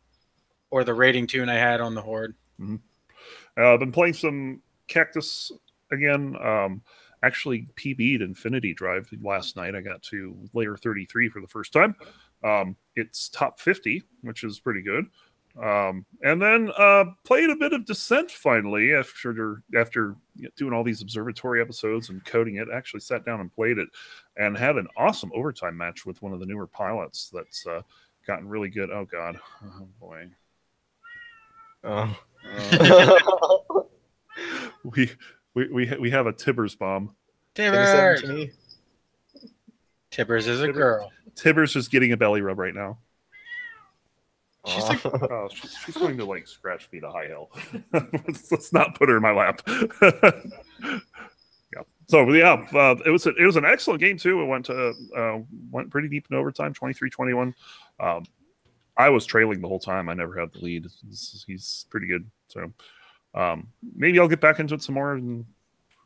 raiding tune I had on the horde. I've been playing some Cactus again. Actually, PB'd Infinity Drive last night. I got to layer 33 for the first time. It's top 50, which is pretty good. And then played a bit of Descent finally after doing all these observatory episodes and coding it. Actually sat down and played it and had an awesome overtime match with one of the newer pilots that's gotten really good. Oh God, oh boy. Oh. We have a Tibbers bomb. Tibbers is a girl. Tibbers is getting a belly rub right now. She's like, she's going to like scratch me to high hell. Let's not put her in my lap. Yeah. So yeah, it was an excellent game too. It went pretty deep in overtime, 23-21. I was trailing the whole time. I never had the lead. He's pretty good. So maybe I'll get back into it some more and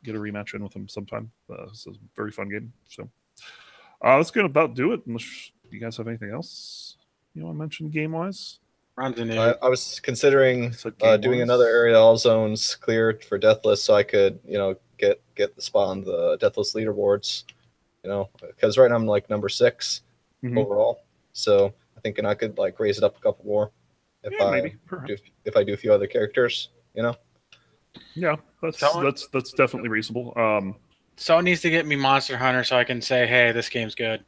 get a rematch in with him sometime. This is a very fun game. So that's going to about do it. Unless you guys have anything else you want to mention game-wise? I was considering doing another area all zones cleared for Deathless so I could, get the spot on the Deathless leaderboards, because right now I'm like number 6 overall. So I'm thinking I could like raise it up a couple more if I do a few other characters, Yeah, that's definitely reasonable. Someone needs to get me Monster Hunter so I can say, hey, this game's good.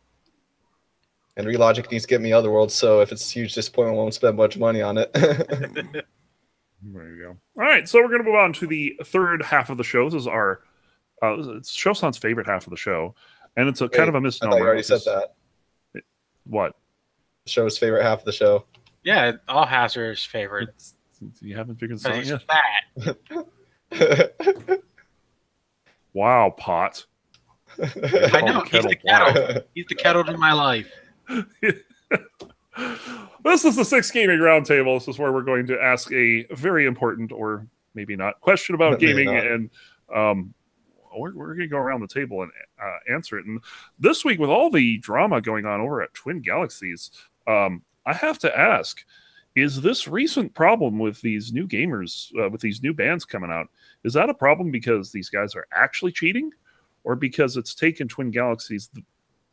And Relogic needs to get me Otherworld, so if it's a huge disappointment, I won't spend much money on it. There you go. All right, so we're going to move on to the third half of the show. This is our it's Shosan's favorite half of the show, and it's kind of a misnomer. I thought you already said that. What? The show's favorite half of the show. Yeah, all Hazard's favorite. You haven't figured this out yet? Fat. Wow, Pot. I know, he's the kettle. He's the kettle to my life. This is the 6 Gaming Roundtable. This is where we're going to ask a very important, or maybe not, question about gaming, and we're going to go around the table and answer it. And this week, with all the drama going on over at Twin Galaxies, I have to ask, is this recent problem with these new gamers, with these new bands coming out, is that a problem because these guys are actually cheating, or because it's taken Twin Galaxies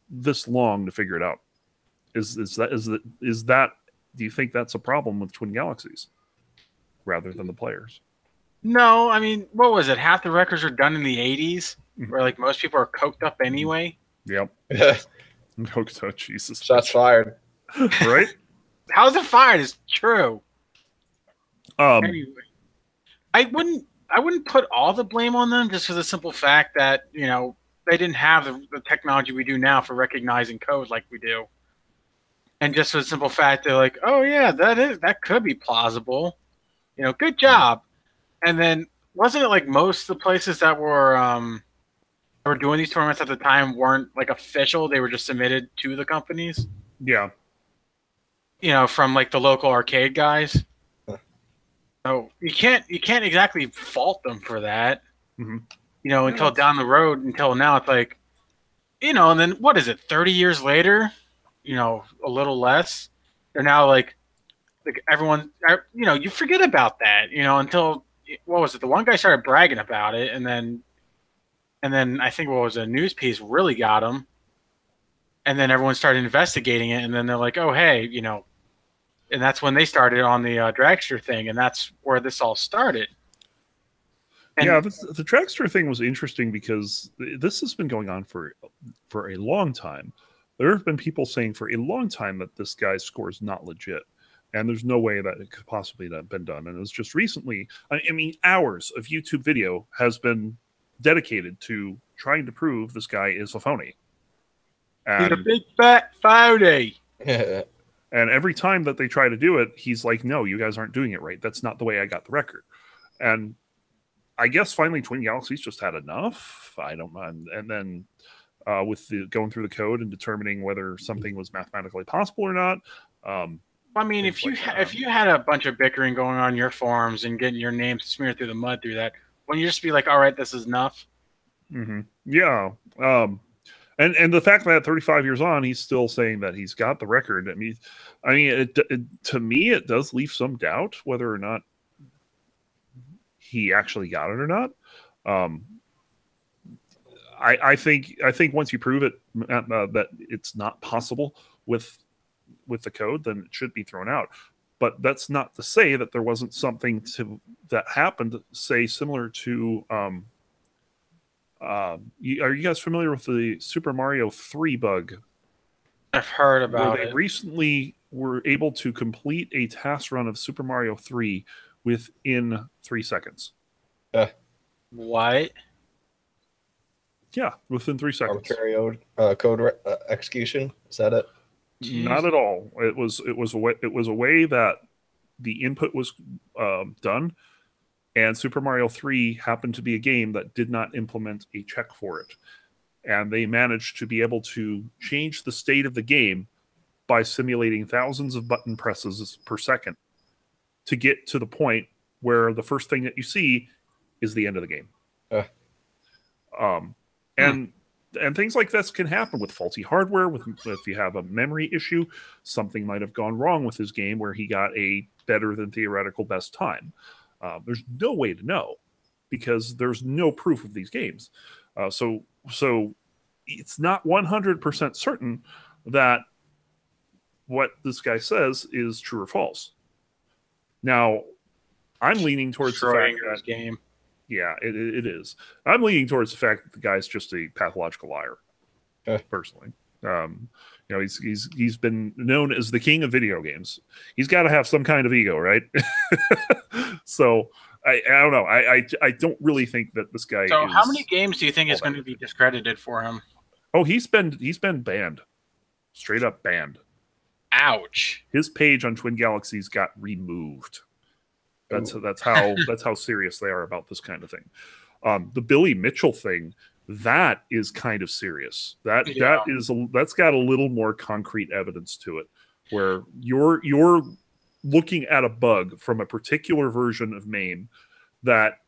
this long to figure it out? Is that do you think that's a problem with Twin Galaxies rather than the players? No, I mean, what was it? Half the records are done in the 80s, where like most people are coked up anyway. Yep. Coked up, Jesus. Shots fired. Right? How's it fired? It's true. Anyway, I wouldn't put all the blame on them just for the simple fact that, they didn't have the technology we do now for recognizing code like we do. And just for the simple fact they're like, oh yeah, that could be plausible. Good job. And then wasn't it like most of the places that were doing these tournaments at the time weren't like official, they were just submitted to the companies? Yeah. From like the local arcade guys. So you can't exactly fault them for that. Until down the road, until now, it's like, and then what is it, 30 years later, a little less, they're now like everyone, you forget about that, until, what was it, the one guy started bragging about it, and then I think what was a news piece really got him, and then everyone started investigating it, and then they're like, oh, hey, and that's when they started on the Dragster thing, and that's where this all started. And the Dragster thing was interesting because this has been going on for a long time. There have been people saying for a long time that this guy's score is not legit, and there's no way that it could possibly have been done. And it's just recently, I mean, hours of YouTube video has been dedicated to trying to prove this guy is a phony. He's a big fat phony. And every time that they try to do it, he's like, no, you guys aren't doing it right. That's not the way I got the record. And I guess finally Twin Galaxies just had enough. I don't know. And then with the going through the code and determining whether something was mathematically possible or not. I mean, if you had a bunch of bickering going on in your forums and getting your name smeared through the mud through that, wouldn't you just be like, all right, this is enough? Mm-hmm. Yeah. And the fact that 35 years on, he's still saying that he's got the record. I mean, to me, it does leave some doubt whether or not he actually got it or not. I think once you prove it that it's not possible with the code, then it should be thrown out. But that's not to say that there wasn't something that happened, say, similar to. Are you guys familiar with the Super Mario 3 bug? I've heard about where they recently were able to complete a task run of Super Mario 3 within 3 seconds. What? Yeah, within 3 seconds. Arbitrary code execution. Is that it? Jeez. Not at all. It was a way that the input was done, and Super Mario 3 happened to be a game that did not implement a check for it. And they managed to be able to change the state of the game by simulating thousands of button presses per second to get to the point where the first thing that you see is the end of the game. And things like this can happen with faulty hardware. If you have a memory issue, something might have gone wrong with his game where he got a better than theoretical best time. There's no way to know because there's no proof of these games. So it's not 100% certain that what this guy says is true or false. Now, I'm leaning towards the fact that game. Yeah, it is. I'm leaning towards the fact that the guy's just a pathological liar. Personally, he's been known as the king of video games. He's got to have some kind of ego, right? So I don't know. I don't really think that this guy. So how many games do you think is going to be discredited for him? Oh, he's been banned, straight up banned. Ouch! His page on Twin Galaxies got removed. That's how serious they are about this kind of thing. The Billy Mitchell thing, that is kind of serious. That's got a little more concrete evidence to it, where you're looking at a bug from a particular version of MAME that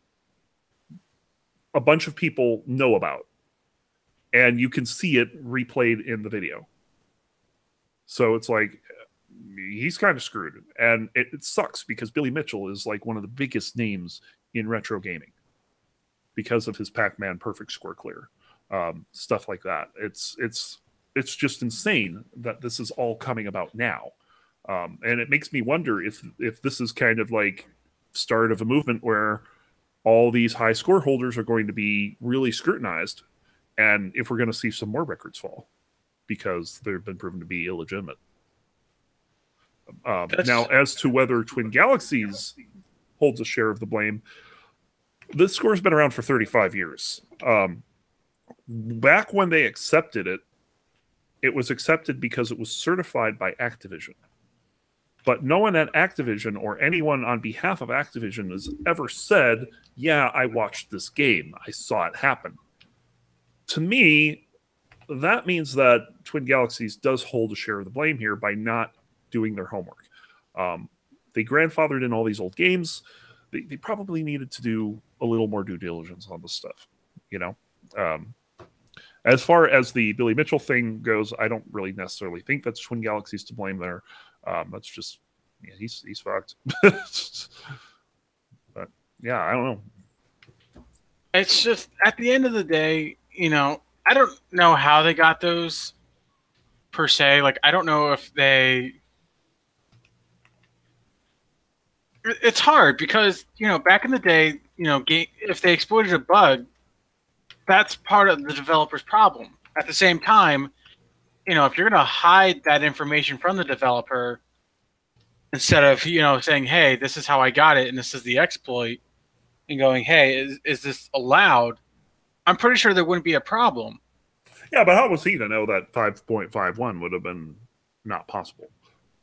a bunch of people know about, and you can see it replayed in the video. So it's like, he's kind of screwed, and it sucks because Billy Mitchell is like one of the biggest names in retro gaming because of his Pac-Man Perfect Score Clear, stuff like that. It's just insane that this is all coming about now, and it makes me wonder if this is kind of like start of a movement where all these high score holders are going to be really scrutinized, and if we're going to see some more records fall because they've been proven to be illegitimate. Now, as to whether Twin Galaxies holds a share of the blame, this score's been around for 35 years. Back when they accepted it, it was accepted because it was certified by Activision. But no one at Activision or anyone on behalf of Activision has ever said, yeah, I watched this game. I saw it happen. To me, that means that Twin Galaxies does hold a share of the blame here by not doing their homework. They grandfathered in all these old games. They probably needed to do a little more due diligence on this stuff, as far as the Billy Mitchell thing goes, I don't really necessarily think that's Twin Galaxies to blame there. That's just, he's fucked. But yeah, I don't know. It's just, at the end of the day, I don't know how they got those per se. Like, I don't know if they... It's hard because, back in the day, if they exploited a bug, that's part of the developer's problem. At the same time, if you're going to hide that information from the developer instead of, saying, hey, this is how I got it and this is the exploit, and going, hey, is this allowed? I'm pretty sure there wouldn't be a problem. Yeah, but how was he to know that 5.51 would have been not possible?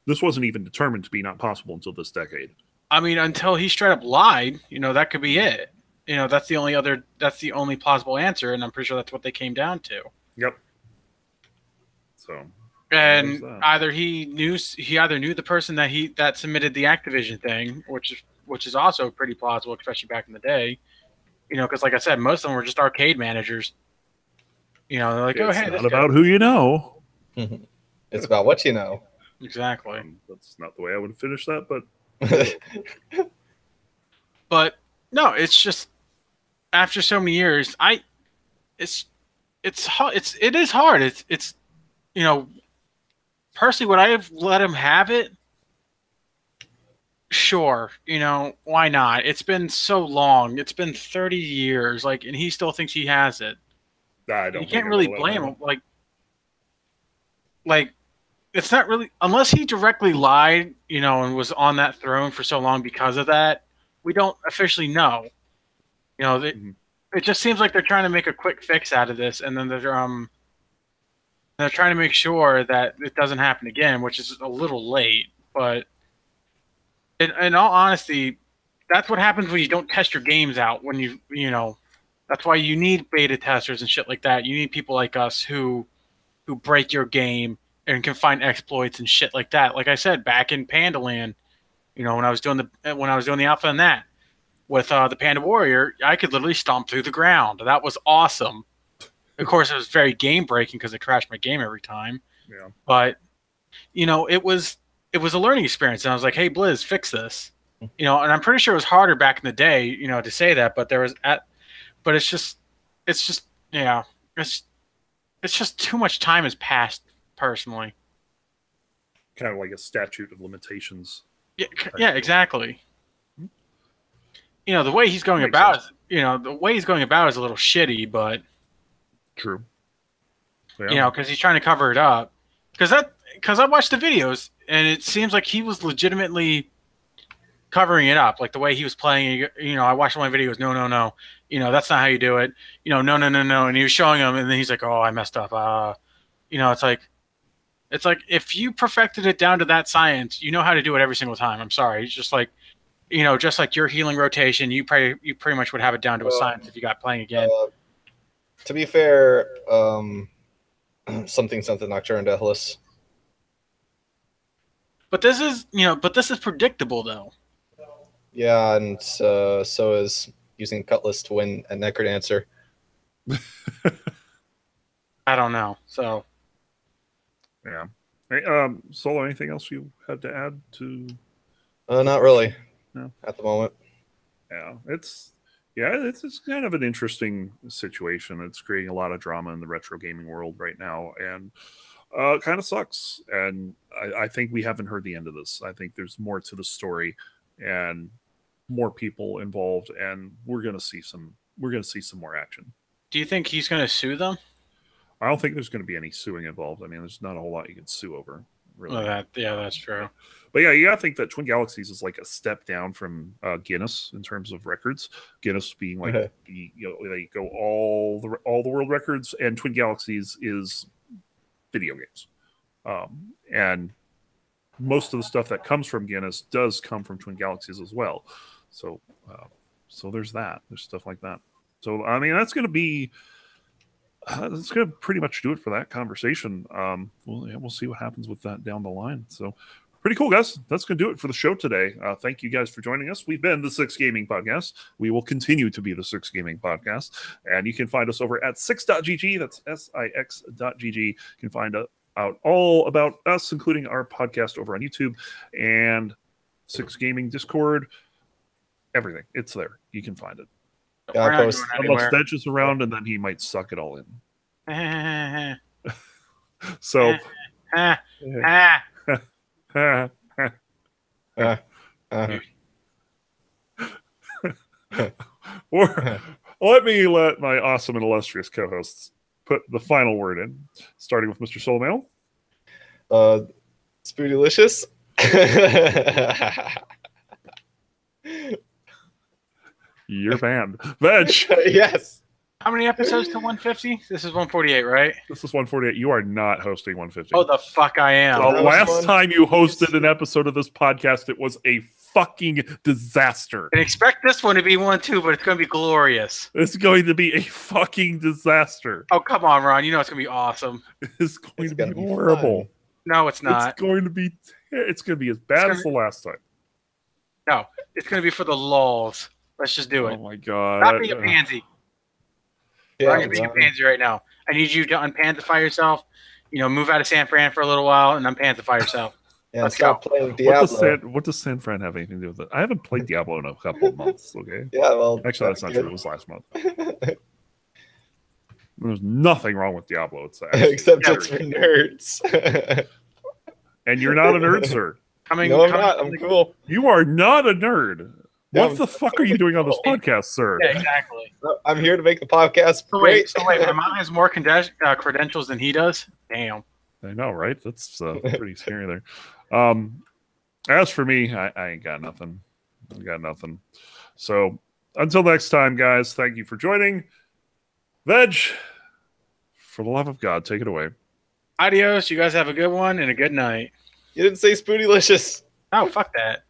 This wasn't even determined to be not possible until this decade. I mean, until he straight up lied, that could be it. That's the only plausible answer, and I'm pretty sure that's what they came down to. Yep. So. And either he knew the person that submitted the Activision thing, which is also pretty plausible, especially back in the day. Because like I said, most of them were just arcade managers. You know, they're like, oh, It's hey, not this about guy. who you know. It's about what you know. Exactly. That's not the way I would finish that, but But no, it's just after so many years, it is hard. It's you know, personally, would I have let him have it? Sure, you know, why not? It's been so long. It's been 30 years, like, and he still thinks he has it. I don't. You can't really blame him. Like it's not really unless he directly lied, you know, and was on that throne for so long because of that. We don't officially know. You know, it just seems like they're trying to make a quick fix out of this, and then they're trying to make sure that it doesn't happen again, which is a little late. But in all honesty, that's what happens when you don't test your games out. When you know, that's why you need beta testers and shit like that. You need people like us who break your game and can find exploits and shit like that. Like I said, back in Pandaland, you know, when I was doing the alpha on that with the Panda Warrior, I could literally stomp through the ground. That was awesome. Of course, it was very game breaking because it crashed my game every time. Yeah. But you know, it was a learning experience, and I was like, "Hey, Blizz, fix this." You know, and I'm pretty sure it was harder back in the day, you know, to say that. But but it's just yeah, it's just too much time has passed. Personally, Kind of like a statute of limitations. Yeah, exactly. You know, the way he's going Makes about sense. it, you know, the way he's going about it is a little shitty, but True. Yeah. you know, because he's trying to cover it up. Because I watched the videos, and it seems like he was legitimately covering it up, like the way he was playing. You know, I watched one video. He goes, no, you know, that's not how you do it. You know, no, and he was showing him, and then he's like, oh, I messed up. You know, it's like if you perfected it down to that science, you know how to do it every single time. I'm sorry, it's just like, you know, just like your healing rotation, you pretty much would have it down to a science if you got playing again. To be fair, something Nocturne Deathless. But this is predictable though. Yeah, and so is using Cutlass to win a Necrodancer. I don't know. So Yeah. Hey, Solo, anything else you had to add to? Not really. No. At the moment. Yeah, it's kind of an interesting situation. It's creating a lot of drama in the retro gaming world right now, and kind of sucks. And I think we haven't heard the end of this. I think there's more to the story, and more people involved, and we're gonna see some more action. do you think he's going to sue them? I don't think there's going to be any suing involved. I mean, there's not a whole lot you can sue over, really. That's true. But yeah, you gotta think that Twin Galaxies is like a step down from Guinness in terms of records. Guinness being like they go all the world records, and Twin Galaxies is video games. And most of the stuff that comes from Guinness does come from Twin Galaxies as well. So there's that. There's stuff like that. So I mean, that's gonna pretty much do it for that conversation. We'll see what happens with that down the line. So pretty cool, guys. That's going to do it for the show today. Thank you guys for joining us. We've been the Six Gaming Podcast. We will continue to be the Six Gaming Podcast. And you can find us over at six.gg. That's six.gg. You can find out all about us, including our podcast over on YouTube and Six Gaming Discord. Everything. It's there. You can find it. Yeah, I post unless Stench is around, and then he might suck it all in. So, or let my awesome and illustrious co-hosts put the final word in, starting with Mr. Solomeo. Spoodylicious. You're banned. Veg. Yes. How many episodes to 150? This is 148, right? This is 148. You are not hosting 150. Oh, the fuck I am. The last time you hosted an episode of this podcast, it was a fucking disaster. And expect this one to be one too, but it's going to be glorious. It's going to be a fucking disaster. Oh, come on, Ron. You know it's going to be awesome. It's going to be horrible. Fun. No, it's not. It's going to be as bad as the last time. No, it's going to be for the lulz. Let's just do it. Oh my god. Stop being a pansy. Yeah, Ron, you're being a pansy right now. I need you to unpanthify yourself. Move out of San Fran for a little while and unpanthify yourself. Yeah, Let's stop go. playing Diablo. What does San Fran have anything to do with it? I haven't played Diablo in a couple of months. Okay. Yeah, well, Actually, that's not true. It was last month. There's nothing wrong with Diablo. It's except it's for nerds. And you're not a nerd, sir. No, I'm not. I'm cool. You are not a nerd. Yeah, What the fuck are you doing on this podcast, sir? Yeah, exactly. I'm here to make the podcast So great. wait, my mom has more credentials than he does? Damn. I know, right? That's pretty scary there. As for me, I ain't got nothing. I got nothing. So until next time, guys, thank you for joining. Veg, for the love of God, take it away. Adios. You guys have a good one and a good night. You didn't say Spoonylicious. Oh, fuck that.